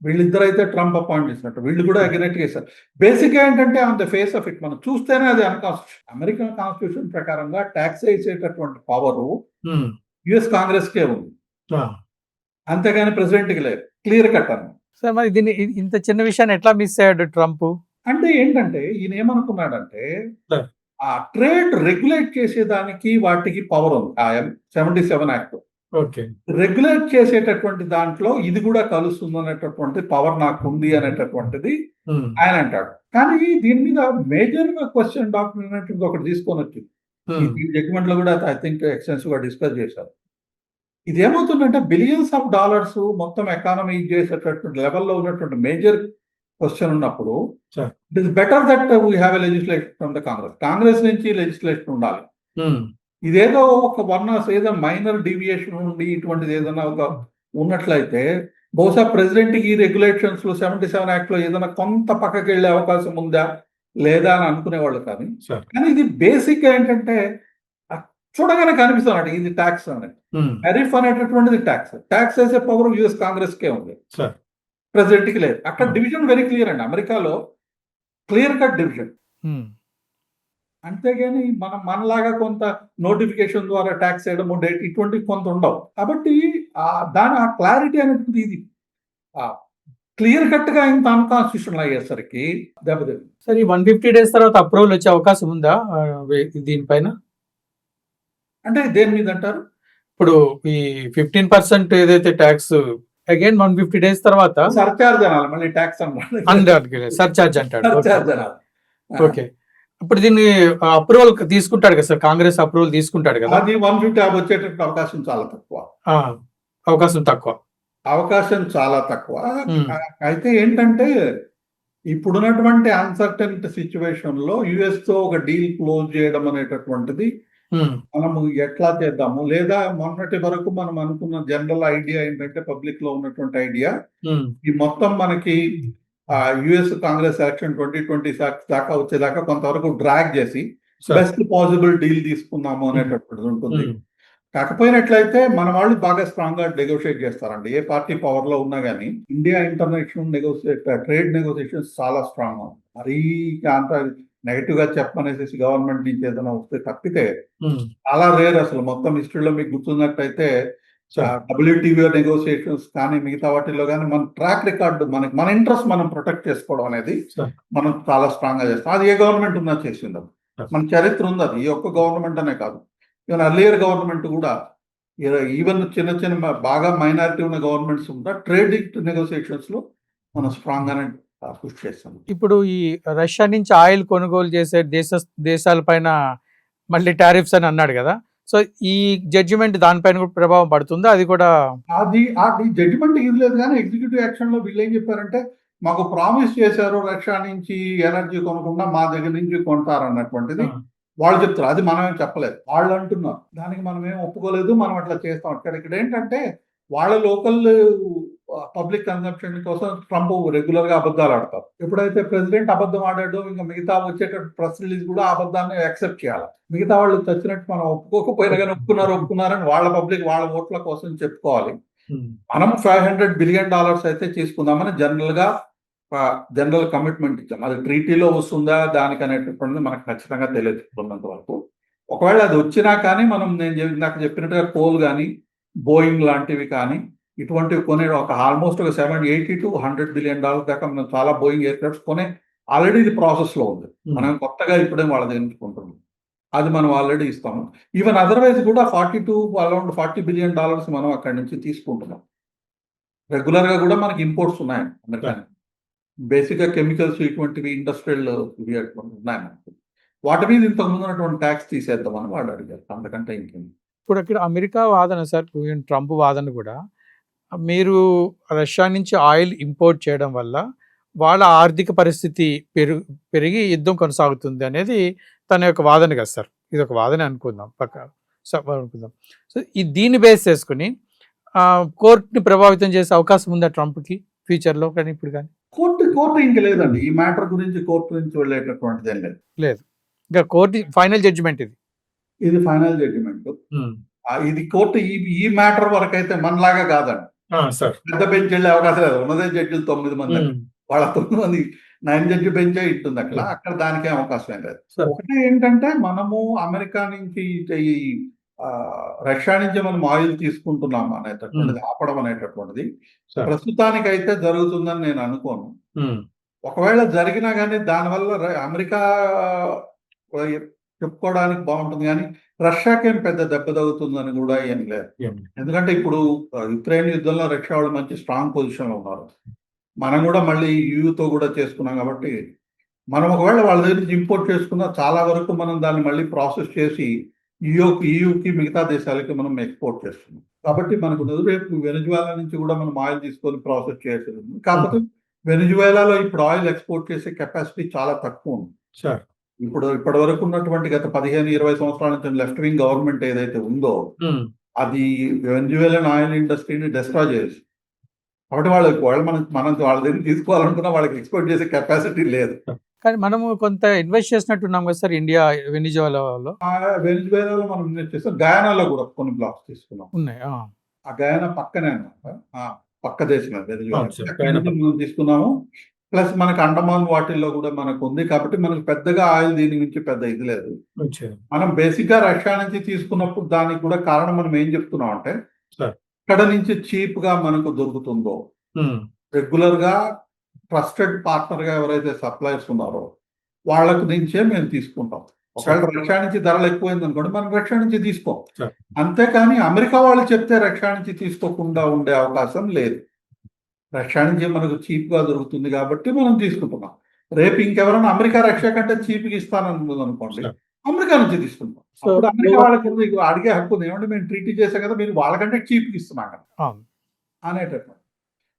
వీళ్ళిద్దరు అయితే ట్రంప్ అపాయింట్ చేసినట్టు వీళ్ళు కూడా అగ్రెట్ చేశారు. బేసిక్ గా ఏంటంటే on the face of it మనం చూస్తేనే అది అన్కాన్స్టిట్యూషన్. అమెరికన్ కాన్స్టిట్యూషన్ ప్రకారంగా ట్యాక్స్ వేసేటటువంటి పవర్ యుఎస్ కాంగ్రెస్ కే ఉంది, అంతేగాని ప్రెసిడెంట్ కి లేదు. క్లియర్ కట్ అన్న సార్. మరి దీన్ని ఇంత చిన్న విషయాన్ని ఎట్లా మిస్ అయ్యాడు ట్రంప్? అంటే ఏంటంటే ఈయన ఏమనుకున్నాడంటే ఆ ట్రేడ్ రెగ్యులేట్ చేసేదానికి వాటికి పవర్ ఉంది. ఆ 77 యాక్ట్ రెగ్యులేట్ చేసేటటువంటి దాంట్లో ఇది కూడా కలుస్తుంది అనేటటువంటి పవర్ నాకు ఉంది అనేటటువంటిది ఆయన అంటాడు. కానీ దీని మీద మేజర్ గా క్వశ్చన్ డాక్టర్ ఒకటి తీసుకొని వచ్చింది. ఈ జడ్జిమెంట్ లో కూడా ఐ థింక్ ఎక్స్టెన్సివ్ గా డిస్కస్ చేశారు. ఇదేమవుతుందంటే బిలియన్స్ ఆఫ్ డాలర్స్ మొత్తం ఎకానమీ చేసేటటువంటి లెవెల్లో ఉన్నటువంటి మేజర్ క్వశ్చన్ ఉన్నప్పుడు Sure. It is better that we have a legislation from the Congress నుంచి లెజిస్లేషన్ ఉండాలి. ఇదేదో ఒక ఏదో మైనర్ డీవియేషన్ ఉండి ఇటువంటిది ఏదైనా ఒక ఉన్నట్లయితే బహుశా ప్రెసిడెంట్ ఈ రెగ్యులేషన్స్ లో 77 యాక్ట్ లో ఏదైనా కొంత పక్కకి వెళ్ళే అవకాశం ఉందా లేదా అని అనుకునేవాళ్ళు. కానీ Sure. కానీ ఇది బేసిక్ ఏంటంటే చూడగానే కనిపిస్తున్నట్టు ఇది ట్యాక్స్ అనేది. టారిఫ్ అనేటటువంటిది ట్యాక్స్ వేసే పవర్ యుఎస్ కాంగ్రెస్ కే ఉంది, Sure. ప్రెసిడెంట్ కి లేదు. అక్కడ డివిజన్ వెరీ క్లియర్ అండి. అమెరికాలో క్లియర్ కట్ డివిజన్. అంతేగాని మనలాగా కొంత నోటిఫికేషన్ ద్వారా ట్యాక్స్ వేయడం ఇటువంటివి కొంత ఉండవు. కాబట్టి దాని ఆ క్లారిటీ అనేది ఇది క్లియర్ కట్ గా ఇంత అన్కాన్స్టిట్యూషనల్ అయ్యేసరికి దెబ్బతింది. సరే, ఈ 150 days తర్వాత అప్రూవల్ వచ్చే అవకాశం ఉందా దీనిపైన? అంటే దేని మీద అంటారు? ఇప్పుడు ఈ 15% ఏదైతే ట్యాక్స్ అగైన్ 150 days తర్వాత సర్చార్జ్ అనాలి, మళ్ళీ ట్యాక్స్ అన్నాడు. సర్చార్జ్ అంటాడు. సర్చార్జ్ అనాలి. ఓకే, ఇప్పుడు దీన్ని అప్రూవల్ తీసుకుంటాడు కదా సార్, కాంగ్రెస్ అప్రూవల్ తీసుకుంటాడు కదా. అది 150 వచ్చేటట్టు అవకాశం చాలా తక్కువ. అవకాశం చాలా తక్కువ. అయితే ఏంటంటే ఇప్పుడున్నటువంటి అన్సర్టెన్ సిచ్యువేషన్ లో యుఎస్ తో ఒక డీల్ క్లోజ్ చేయడం అనేటటువంటిది మనము ఎట్లా చేద్దాము, లేదా మొన్నటి వరకు మనం అనుకున్న జనరల్ ఐడియా ఏంటంటే పబ్లిక్ లో ఉన్నటువంటి ఐడియా ఈ మొత్తం మనకి యుఎస్ కాంగ్రెస్ ఎలక్షన్ 2020 దాకా వచ్చేదాకా కొంతవరకు డ్రాగ్ చేసి బెస్ట్ పాసిబుల్ డీల్ తీసుకుందాము అనేటటువంటిది ఉంటుంది. కాకపోయినట్లయితే మన వాళ్ళు బాగా స్ట్రాంగ్ గా నెగోషియేట్ చేస్తారండి. ఏ పార్టీ పవర్ లో ఉన్నా కానీ ఇండియా ఇంటర్నేషనల్ ట్రేడ్ నెగోషియేషన్స్ చాలా స్ట్రాంగ్. మరీ అంత నెగటివ్ గా చెప్పనేసి గవర్నమెంట్ నుంచి ఏదైనా వస్తే తప్పితే చాలా రేర్. అసలు మొత్తం హిస్టరీలో మీకు గుర్తున్నట్టయితే WTO నెగోషియేషన్స్ కానీ మిగతా వాటిల్లో కానీ మన ట్రాక్ రికార్డు మన ఇంట్రెస్ట్ మనం ప్రొటెక్ట్ చేసుకోవడం అనేది మనం చాలా స్ట్రాంగ్ గా చేస్తాం. అది ఏ గవర్నమెంట్ ఉన్నా చేసింది. మన చరిత్ర ఉంది. అది ఈ ఒక్క గవర్నమెంట్ అనే కాదు, ఈవెన్ అర్లియర్ గవర్నమెంట్ కూడా ఈవెన్ చిన్న బాగా మైనారిటీ ఉన్న గవర్నమెంట్స్ కూడా ట్రేడ్ నెగోషియేషన్స్ లో మనం స్ట్రాంగ్ గానే కృషి చేస్తాం. ఇప్పుడు ఈ రష్యా నుంచి ఆయిల్ కొనుగోలు చేసే దేశాల పైన మళ్ళీ టారిఫ్స్ అని అన్నాడు కదా. సో ఈ జడ్జిమెంట్ దానిపైన కూడా ప్రభావం పడుతుందా? అది కూడా అది జడ్జిమెంట్ ఇది లేదు కానీ ఎగ్జిక్యూటివ్ యాక్షన్ లో వీళ్ళు ఏం చెప్పారంటే మాకు ప్రామిస్ చేశారు రష్యా నుంచి ఎనర్జీ కొనకుండా మా దగ్గర నుంచి కొంటారు అన్నటువంటిది వాళ్ళు చెప్తారు. అది మనమేం చెప్పలేదు, వాళ్ళు అంటున్నారు. దానికి మనం ఏం ఒప్పుకోలేదు, మనం అట్లా చేస్తాం. ఇక్కడ ఏంటంటే వాళ్ళ లోకల్ పబ్లిక్ కన్సంప్షన్ కోసం ట్రంప్ రెగ్యులర్ గా అబద్ధాలు ఆడతారు. ఎప్పుడైతే ప్రెసిడెంట్ అబద్ధం ఆడాడో ఇంకా మిగతా వచ్చేటట్టు ప్రెస్ రిలీజ్ కూడా అబద్ధాన్ని యాక్సెప్ట్ చేయాలి. మిగతా వాళ్ళు చచ్చినట్టు మనం ఒప్పుకోకపోయినా కానీ ఒప్పుకున్నారని వాళ్ళ పబ్లిక్ వాళ్ళ ఓట్ల కోసం చెప్పుకోవాలి. మనం $500 బిలియన్ అయితే తీసుకుందామని జనరల్ కమిట్మెంట్ ఇచ్చాం. అది ట్రీటీలో వస్తుందా దానికి అనేటటువంటిది మనకు ఖచ్చితంగా తెలియదు ఉన్నంత వరకు. ఒకవేళ అది వచ్చినా కానీ నేను నాకు చెప్పినట్టుగా కోల్ కానీ బోయింగ్ లాంటివి కానీ ఇటువంటివి కొనే ఆల్మోస్ట్ ఒక $80 to $100 బిలియన్ దాకా మనం చాలా బోయింగ్ ఎయిర్క్రాఫ్ట్స్ కొనే ఆల్రెడీ ఇది ప్రాసెస్ లో ఉంది. మనం కొత్తగా ఇప్పుడే వాళ్ళ దగ్గర తీసుకుంటున్నాం. అది మనం ఆల్రెడీ ఇస్తాము. ఈవెన్ అదర్వైజ్ కూడా అరౌండ్ $40 బిలియన్ మనం అక్కడి నుంచి తీసుకుంటున్నాం. రెగ్యులర్ గా కూడా మనకి ఇంపోర్ట్స్ ఉన్నాయి అమెరికా. బేసిక్ గా కెమికల్స్ ఇటువంటివి ఇండస్ట్రియల్ ఇవి ఉన్నాయి. వాటి మీద ఇంతకుముందు ఉన్నటువంటి ట్యాక్స్ తీసేద్దామని వాడు అడిగారు. అందుకంటే ఇంకేం. ఇప్పుడు అక్కడ అమెరికా వాదన సార్, ట్రంప్ వాదన కూడా మీరు రష్యా నుంచి ఆయిల్ ఇంపోర్ట్ చేయడం వల్ల వాళ్ళ ఆర్థిక పరిస్థితి పెరిగి యుద్ధం కొనసాగుతుంది అనేది తన యొక్క వాదన కదా సార్. ఇది ఒక వాదన అనుకుందాం అనుకుందాం. సో దీన్ని బేస్ చేసుకుని కోర్టుని ప్రభావితం చేసే అవకాశం ఉందా ట్రంప్కి ఫ్యూచర్లో కానీ ఇప్పుడు కానీ? కోర్టు ఇంక లేదండి. ఈ మ్యాటర్ గురించి కోర్టు నుంచి వెళ్ళేటటువంటిది ఏం లేదు. ఇంకా కోర్టు ఫైనల్ జడ్జిమెంట్ ఇది ఫైనల్ జడ్జిమెంట్. ఇది కోర్టు ఈ మ్యాటర్ వరకు అయితే మనలాగా కాదండి. పెద్ద బెంచ్ వెళ్ళే అవకాశం లేదు. ఉన్నదే జడ్జిలు 9 మంది. వాళ్ళ 9 మంది 9 జడ్జి బెంచే ఇస్తుంది అక్కడ దానికే అవకాశం ఏం లేదు. ఒకటి ఏంటంటే మనము అమెరికా నుంచి ఈ రష్యా నుంచి మనం ఆయిల్ తీసుకుంటున్నాం అనేటటువంటిది ఆపడం అనేటటువంటిది ప్రస్తుతానికి అయితే జరుగుతుందని నేను అనుకోను. ఒకవేళ జరిగినా కానీ దానివల్ల అమెరికా చెప్పుకోవడానికి బాగుంటుంది కానీ రష్యాకేం పెద్ద దెబ్బ తగ్గుతుందని కూడా ఏం లేదు. ఎందుకంటే ఇప్పుడు యుక్రెయిన్ యుద్ధంలో రష్యా వాళ్ళు మంచి స్ట్రాంగ్ పొజిషన్ లో ఉన్నారు. మనం కూడా మళ్ళీ యూతో కూడా చేసుకున్నాం కాబట్టి మనం ఒకవేళ వాళ్ళ దగ్గర నుంచి ఇంపోర్ట్ చేసుకున్నా చాలా వరకు మనం దాన్ని మళ్ళీ ప్రాసెస్ చేసి యూకి మిగతా దేశాలకి మనం ఎక్స్పోర్ట్ చేస్తున్నాం. కాబట్టి మనకు రేపు వెనిజువేలా నుంచి కూడా మనం ఆయిల్ తీసుకొని ప్రాసెస్ చేసేది ఉంది. కాకపోతే వెనిజువేలాలో ఇప్పుడు ఆయిల్ ఎక్స్పోర్ట్ చేసే కెపాసిటీ చాలా తక్కువ ఉంది. సార్. ఇప్పటి వరకు ఉన్నటువంటి గత 15-20 సంవత్సరాల నుంచి లెఫ్ట్ వింగ్ గవర్నమెంట్ ఏదైతే ఉందో అది వెనిజువేలన్ ఆయిల్ ఇండస్ట్రీని డిస్ట్రాయ్ చేసి, కాబట్టి వాళ్ళు మనం వాళ్ళ దగ్గర తీసుకోవాలనుకున్నా వాళ్ళకి ఎక్స్పోర్ట్ చేసే కెపాసిటీ లేదు. కానీ మనము కొంత ఇన్వెస్ట్ చేసినట్టున్నాం కదా సార్ ఇండియా వెనిజువేలాలో వెనిజువేలాలో మనం ఇన్వెస్ట్ చేస్తాం. గయానాలో కూడా కొన్ని బ్లాక్స్ తీసుకున్నాం. ఉన్నాయి. ఆ గయానా పక్కనే అన్నమాట. పక్క దేశం వెనిజువేలా. అవును సార్. అక్కడి నుంచి మనం తీసుకున్నాము. ప్లస్ మనకు అండమాన్ వాటిల్లో కూడా మనకు ఉంది కాబట్టి మనకు పెద్దగా ఆయిల్ దీని నుంచి పెద్ద ఇది లేదు. మనం బేసిక్ గా రష్యా నుంచి తీసుకున్నప్పుడు దానికి కూడా కారణం మనం ఏం చెప్తున్నాం అంటే సార్. ఇక్కడ నుంచి చీప్ గా మనకు దొరుకుతుందో, రెగ్యులర్ గా ట్రస్టెడ్ పార్ట్నర్ గా ఎవరైతే సప్లయర్స్ ఉన్నారో వాళ్ళకు నుంచే మేము తీసుకుంటాం. ఒకవేళ రష్యా నుంచి ధరలు ఎక్కువైంది అనుకోండి, మనం రష్యా నుంచి తీసుకోం. సార్. అంతేకాని అమెరికా వాళ్ళు చెప్తే రష్యా నుంచి తీసుకోకుండా ఉండే అవకాశం లేదు. రష్యా నుంచి మనకు చీప్ గా దొరుకుతుంది కాబట్టి మనం తీసుకుంటున్నాం. రేపు ఇంకెవరైనా అమెరికా రష్యా కంటే చీప్ గా ఇస్తానన్నది అనుకోండి, సార్. అమెరికా నుంచి తీసుకుంటాం. అప్పుడు అమెరికా వాళ్ళకి అడిగే హక్కు ఉంది. ఏమంటే మేము ట్రీటీ చేసాం కదా, మీరు వాళ్ళకంటే చీప్ గా ఇస్తున్నాం కదా అనేటటువంటి.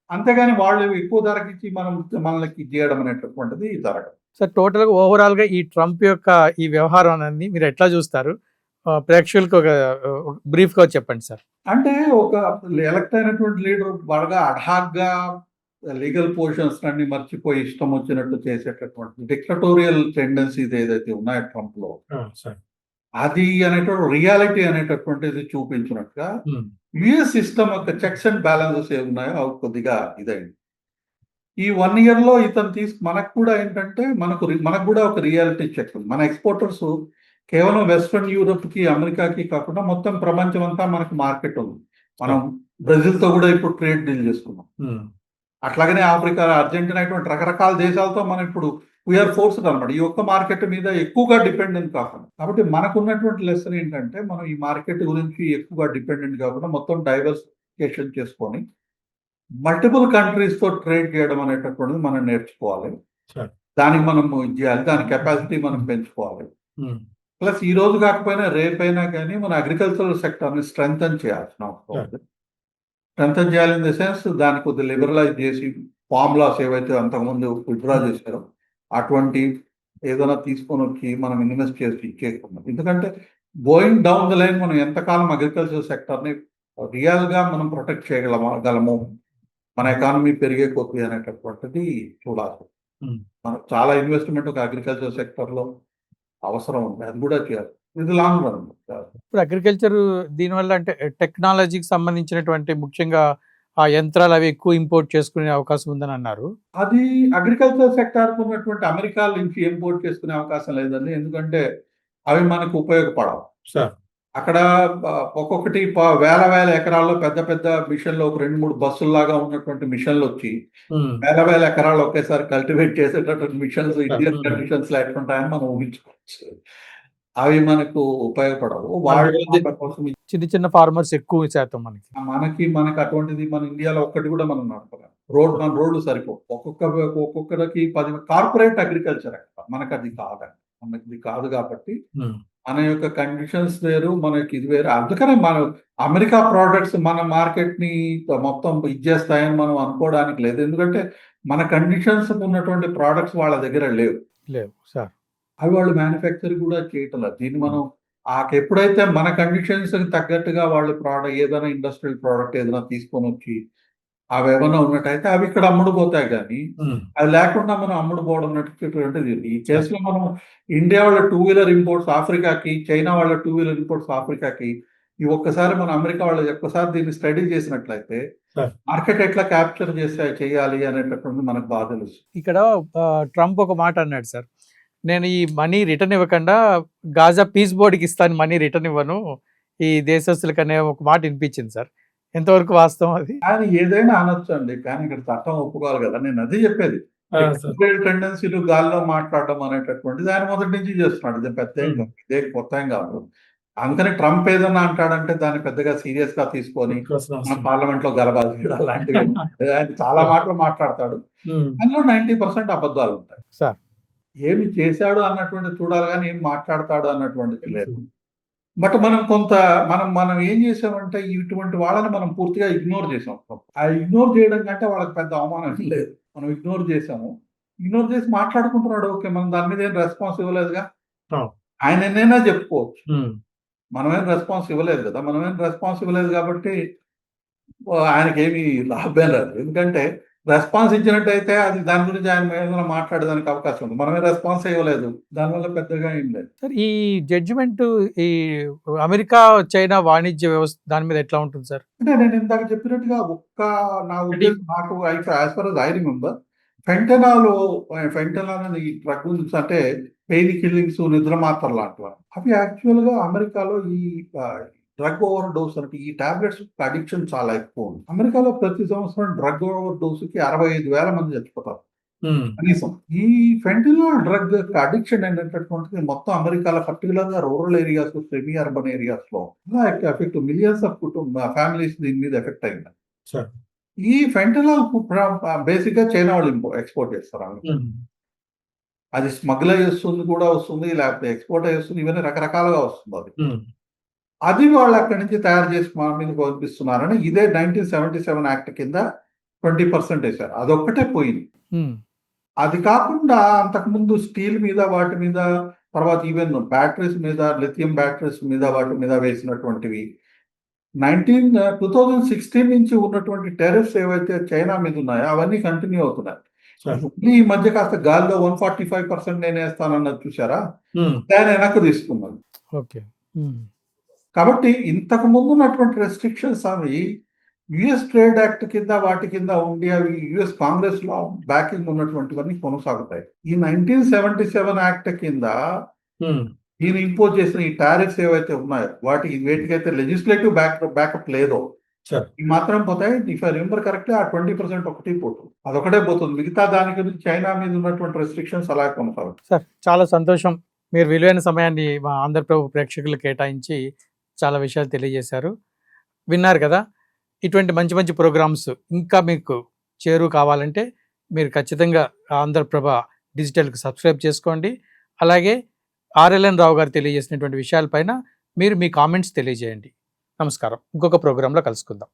అంతేగాని వాళ్ళు ఎక్కువ ధరకి ఇచ్చి మనకి చేయడం అనేటటువంటిది జరగదు. సార్ టోటల్ గా ఓవరాల్ గా ఈ ట్రంప్ యొక్క ఈ వ్యవహారం అనేది మీరు ఎట్లా చూస్తారు? ప్రేక్షకులకు ఒక బ్రీఫ్ గా చెప్పండి సార్. అంటే ఒక ఎలక్ట్ అయినటువంటి లీడర్ బాగా అడ్హాక్ గా లీగల్ పొజిషన్స్ అన్ని మర్చిపోయి ఇష్టం వచ్చినట్టు చేసేటటువంటి డిక్టటోరియల్ టెండెన్సీస్ ఏదైతే ఉన్నాయో ట్రంప్ లో, అది అనేటువంటి రియాలిటీ అనేటటువంటిది చూపించినట్టుగా యుఎస్ సిస్టమ్ యొక్క చెక్స్ అండ్ బ్యాలెన్సెస్ ఏమున్నాయో అవి కొద్దిగా ఇదైంది. ఈ 1 year లో ఇతను మనకు కూడా ఏంటంటే మనకు కూడా ఒక రియాలిటీ చెక్ ఉంది. మన ఎక్స్పోర్టర్స్ కేవలం వెస్ట్రన్ యూరోప్ కి అమెరికాకి కాకుండా మొత్తం ప్రపంచం అంతా మనకు మార్కెట్ ఉంది. మనం బ్రెజిల్ తో కూడా ఇప్పుడు ట్రేడ్ డీల్ చేసుకున్నాం. అట్లాగనే ఆఫ్రికా, అర్జెంటీనా ఇటువంటి రకరకాల దేశాలతో మనం ఇప్పుడు వీఆర్ ఫోర్స్డ్ అనమాట ఈ ఒక్క మార్కెట్ మీద ఎక్కువగా డిపెండెంట్ కాకుండా. కాబట్టి మనకు ఉన్నటువంటి లెసన్ ఏంటంటే మనం ఈ మార్కెట్ గురించి ఎక్కువగా డిపెండెంట్ కాకుండా మొత్తం డైవర్సిఫికేషన్ చేసుకొని మల్టిపుల్ కంట్రీస్ తో ట్రేడ్ చేయడం అనేటటువంటిది మనం నేర్చుకోవాలి. దానికి మనం చేయాలి, దాని కెపాసిటీ మనం పెంచుకోవాలి. ప్లస్ ఈ రోజు కాకపోయినా రేపైనా కానీ మన అగ్రికల్చరల్ సెక్టర్ ని స్ట్రెంగ్తన్ చేయాల్సిన అవసరం ఉంది. స్ట్రెంగ్తన్ చేయాలి ఇన్ ద సెన్స్ దాన్ని కొద్దిగా లిబరలైజ్ చేసి ఫార్ములాస్ ఏవైతే అంతకుముందు విత్డ్రా చేశారో అటువంటి ఏదైనా తీసుకొని వచ్చి మనం ఇన్వెస్ట్ చేసి ఇచ్చేయకుండా. ఎందుకంటే గోయింగ్ డౌన్ ద లైన్ మనం ఎంతకాలం అగ్రికల్చర్ సెక్టర్ ని రియల్ గా మనం ప్రొటెక్ట్ చేయగలము, మన ఎకానమీ పెరిగే కొద్ది అనేటటువంటిది చూడాలి. మనకు చాలా ఇన్వెస్ట్మెంట్ ఒక అగ్రికల్చర్ సెక్టర్ లో అవసరం ఉంది, అది కూడా చేయాలి. ఇది లాంగ్ రన్. ఇప్పుడు అగ్రికల్చర్ దీనివల్ల అంటే టెక్నాలజీకి సంబంధించినటువంటి ముఖ్యంగా ఆ యంత్రాలు అవి ఎక్కువ ఇంపోర్ట్ చేసుకునే అవకాశం ఉందని అన్నారు. అది అగ్రికల్చర్ సెక్టార్ ఉన్నటువంటి అమెరికా నుంచి ఇంపోర్ట్ చేసుకునే అవకాశం లేదండి. ఎందుకంటే అవి మనకు ఉపయోగపడవు. అక్కడ ఒక్కొక్కటి వేల ఎకరాల్లో పెద్ద పెద్ద మిషన్లు, ఒక 2-3 బస్సుల్లాగా ఉన్నటువంటి మిషన్లు వచ్చి వేల ఎకరాలు ఒకేసారి కల్టివేట్ చేసేటటువంటి మిషన్స్ ఇండియన్ కండిషన్స్ లో ఎట్లుంటాయని మనం ఊహించుకోవచ్చు. అవి మనకు ఉపయోగపడవు. చిన్న చిన్న ఫార్మర్స్ ఎక్కువ శాతం మనకి అటువంటిది మన ఇండియాలో ఒక్కటి కూడా మనం నడపలేం. మన రోడ్లు సరిపో ఒక్కొక్కరికి 10 కార్పొరేట్ అగ్రికల్చర్ మనకు అది కాదండి. మనకి కాదు కాబట్టి మన యొక్క కండిషన్స్ వేరు, మనకి ఇది వేరు. అందుకనే మనం అమెరికా ప్రోడక్ట్స్ మన మార్కెట్ ని మొత్తం ఇచ్చేస్తాయని మనం అనుకోవడానికి లేదు. ఎందుకంటే మన కండిషన్స్ ఉన్నటువంటి ప్రోడక్ట్స్ వాళ్ళ దగ్గర లేవు సార్. అవి వాళ్ళు మ్యానుఫ్యాక్చర్ కూడా చేయటం లేదు. దీన్ని మనం ఎప్పుడైతే మన కండిషన్స్ తగ్గట్టుగా వాళ్ళు ఏదైనా ఇండస్ట్రియల్ ప్రోడక్ట్ ఏదైనా తీసుకొని వచ్చి అవి ఏమైనా ఉన్నట్టయితే అవి ఇక్కడ అమ్ముడుపోతాయి. కానీ అది లేకుండా మనం అమ్ముడుపోవడం అనేటువంటిది. ఈ కేసులో మనం ఇండియా వాళ్ళ 2-wheeler ఇంపోర్ట్స్ ఆఫ్రికాకి, చైనా వాళ్ళ 2-wheeler ఇంపోర్ట్స్ ఆఫ్రికాకి, ఈ ఒక్కసారి మనం అమెరికా వాళ్ళ ఒక్కసారి దీన్ని స్టడీ చేసినట్లయితే మార్కెట్ ఎట్లా క్యాప్చర్ చేయాలి అనేటటువంటి మనకు బాగా తెలుసు. ఇక్కడ ట్రంప్ ఒక మాట అన్నాడు సార్, నేను ఈ మనీ రిటర్న్ ఇవ్వకుండా గాజా పీస్ బోర్డుకి ఇస్తాను, మనీ రిటర్న్ ఇవ్వను ఈ దేశస్తులకు అనే ఒక మాట వినిపించింది సార్. ఎంతవరకు వాస్తవం అది? కానీ ఏదైనా అనొచ్చు అండి, కానీ ఇక్కడ చట్టం ఒప్పుకోవాలి కదా. నేను అదే చెప్పేది, టెండెన్సీలు గాల్లో మాట్లాడడం అనేటటువంటిది ఆయన మొదటి నుంచి చేస్తున్నాడు. ఇది ఇదే కొత్త ఏం కాదు. అందుకని ట్రంప్ ఏదన్నా అంటాడంటే దాన్ని పెద్దగా సీరియస్ గా తీసుకొని పార్లమెంట్ లో గలబాలి అలాంటివి ఆయన చాలా మాటలు మాట్లాడతాడు. అందులో 90% అబద్ధాలు ఉంటాయి సార్. ఏమి చేశాడు అన్నటువంటి చూడాలి కానీ ఏం మాట్లాడతాడు అన్నటువంటిది లేదు. బట్ మనం కొంత మనం ఏం చేసామంటే ఇటువంటి వాళ్ళని మనం పూర్తిగా ఇగ్నోర్ చేసాం. ఆ ఇగ్నోర్ చేయడం కంటే వాళ్ళకి పెద్ద అవమానం ఏం లేదు. మనం ఇగ్నోర్ చేసాము. ఇగ్నోర్ చేసి మాట్లాడుకుంటున్నాడు. ఓకే. మనం దాని మీద ఏం రెస్పాన్స్ ఇవ్వలేదుగా. అవును. ఆయన ఎన్నైనా చెప్పుకోవచ్చు. ఉమ్, మనమేం రెస్పాన్స్ ఇవ్వలేదు కదా. మనమేం రెస్పాన్స్ ఇవ్వలేదు కాబట్టి ఆయనకేమి లాభం లేదు. ఎందుకంటే రెస్పాన్స్ ఇచ్చినట్టయితే అది దాని గురించి ఆయన ఏదైనా మాట్లాడడానికి అవకాశం ఉంది. మనమే రెస్పాన్స్ ఇవ్వలేదు. దానివల్ల పెద్దగా ఏం లేదు. సార్ ఈ జడ్జిమెంట్ ఈ అమెరికా చైనా వాణిజ్య వ్యవస్థ దాని మీద ఎట్లా ఉంటుంది సార్? అంటే నేను ఇందాక చెప్పినట్టుగా నా ఉద్దేశం నాకు యాజ్ ఫర్ ఐ రిమెంబర్ ఫెంటనాల్ అనే ఈ డ్రగ్ గురించి అంటే పెయిన్ కిల్లింగ్స్, నిద్ర మాత్రలు లాంటివి. అవి యాక్చువల్‌గా అమెరికాలో ఈ డ్రగ్ ఓవర్ డోస్ అంటే ఈ టాబ్లెట్స్ అడిక్షన్ చాలా ఎక్కువ ఉంది. అమెరికాలో ప్రతి సంవత్సరం డ్రగ్ ఓవర్ డోస్‌కి 65,000 మంది చచ్చిపోతారు. ఉమ్, కనీసం. ఈ ఫెంటనాల్ డ్రగ్ అడిక్షన్ అనేటటువంటిది మొత్తం అమెరికాలో పర్టిక్యులర్‌గా రూరల్ ఏరియాస్, సెమీ అర్బన్ ఏరియాస్‌లో చాలా ఎఫెక్ట్ మిలియన్స్ ఆఫ్ ఫ్యామిలీస్ దీని మీద ఎఫెక్ట్ అయింది. సార్. ఈ ఫెంటనాల్ బేసిక్‌గా చైనా వాళ్ళు ఎక్స్‌పోర్ట్ చేస్తారు. ఉమ్, అది స్మగ్ల్ అయ్యి వస్తుంది కూడా వస్తుంది. లేకపోతే ఎక్స్‌పోర్ట్ అయ్యి వస్తుంది. ఇవన్నీ రకరకాలుగా వస్తుంది అది. ఉమ్, అది వాళ్ళు అక్కడి నుంచి తయారు చేసి మన మీదకి పంపిస్తున్నారని ఇదే 1977 యాక్ట్ కింద 20% ఏశారు. అదొక్కటే పోయింది. ఉమ్, అది కాకుండా అంతకుముందు స్టీల్ మీద వాటి మీద తర్వాత ఈవెన్ బ్యాటరీస్ మీద లిథియం బ్యాటరీస్ మీద వాటి మీద వేసినటువంటివి 2016 నుంచి ఉన్నటువంటి టెరిఫ్స్ ఏవైతే చైనా మీద ఉన్నాయో అవన్నీ కంటిన్యూ అవుతున్నాయి. సార్. ఈ మధ్య కాస్త గాల్లో 145% నేనేస్తానన్నది చూసారా? ఉమ్, దాన్ని వెనక్కి తీసుకున్నది. ఓకే. ఉమ్, కాబట్టి ఇంతకు ముందు ఉన్నటువంటి రెస్ట్రిక్షన్స్ అవి యుఎస్ ట్రేడ్ యాక్ట్ కింద వాటి కింద ఉండి అవి యుఎస్ కాంగ్రెస్ లో బ్యాకింగ్ ఉన్నటువంటివన్నీ కొనసాగుతాయి. ఈ 1977 యాక్ట్ కింద ఉమ్, ఈయన ఇంపోజ్ చేసిన ఈ టారిఫ్స్ ఏవైతే ఉన్నాయో వేటికైతే లెజిస్లేటివ్ బ్యాకప్ లేదో సార్. ఈ మాత్రం పోతాయి. ఇఫ్ ఐ రిమెంబర్ కరెక్ట్‌గా ఆ 20% ఒకటి పోతుంది. అదొకటే పోతుంది. మిగతా దాని గురించి చైనా మీద ఉన్నటువంటి రెస్ట్రిక్షన్స్ అలాగే కొనసాగుతాయి. సార్ చాలా సంతోషం. మీరు విలువైన సమయాన్ని మా ఆంధ్రప్రభ ప్రేక్షకులకు కేటాయించి చాలా విషయాలు తెలియజేశారు. విన్నారు కదా! ఇటువంటి మంచి మంచి ప్రోగ్రామ్స్ ఇంకా మీకు చేరువ కావాలంటే మీరు ఖచ్చితంగా ఆంధ్రప్రభ డిజిటల్‌కి సబ్స్క్రైబ్ చేసుకోండి. అలాగే ఆర్ఎల్ఎన్ రావు గారు తెలియజేసినటువంటి విషయాలపైన మీరు మీ కామెంట్స్ తెలియజేయండి. నమస్కారం. ఇంకొక ప్రోగ్రామ్‌లో కలుసుకుందాం.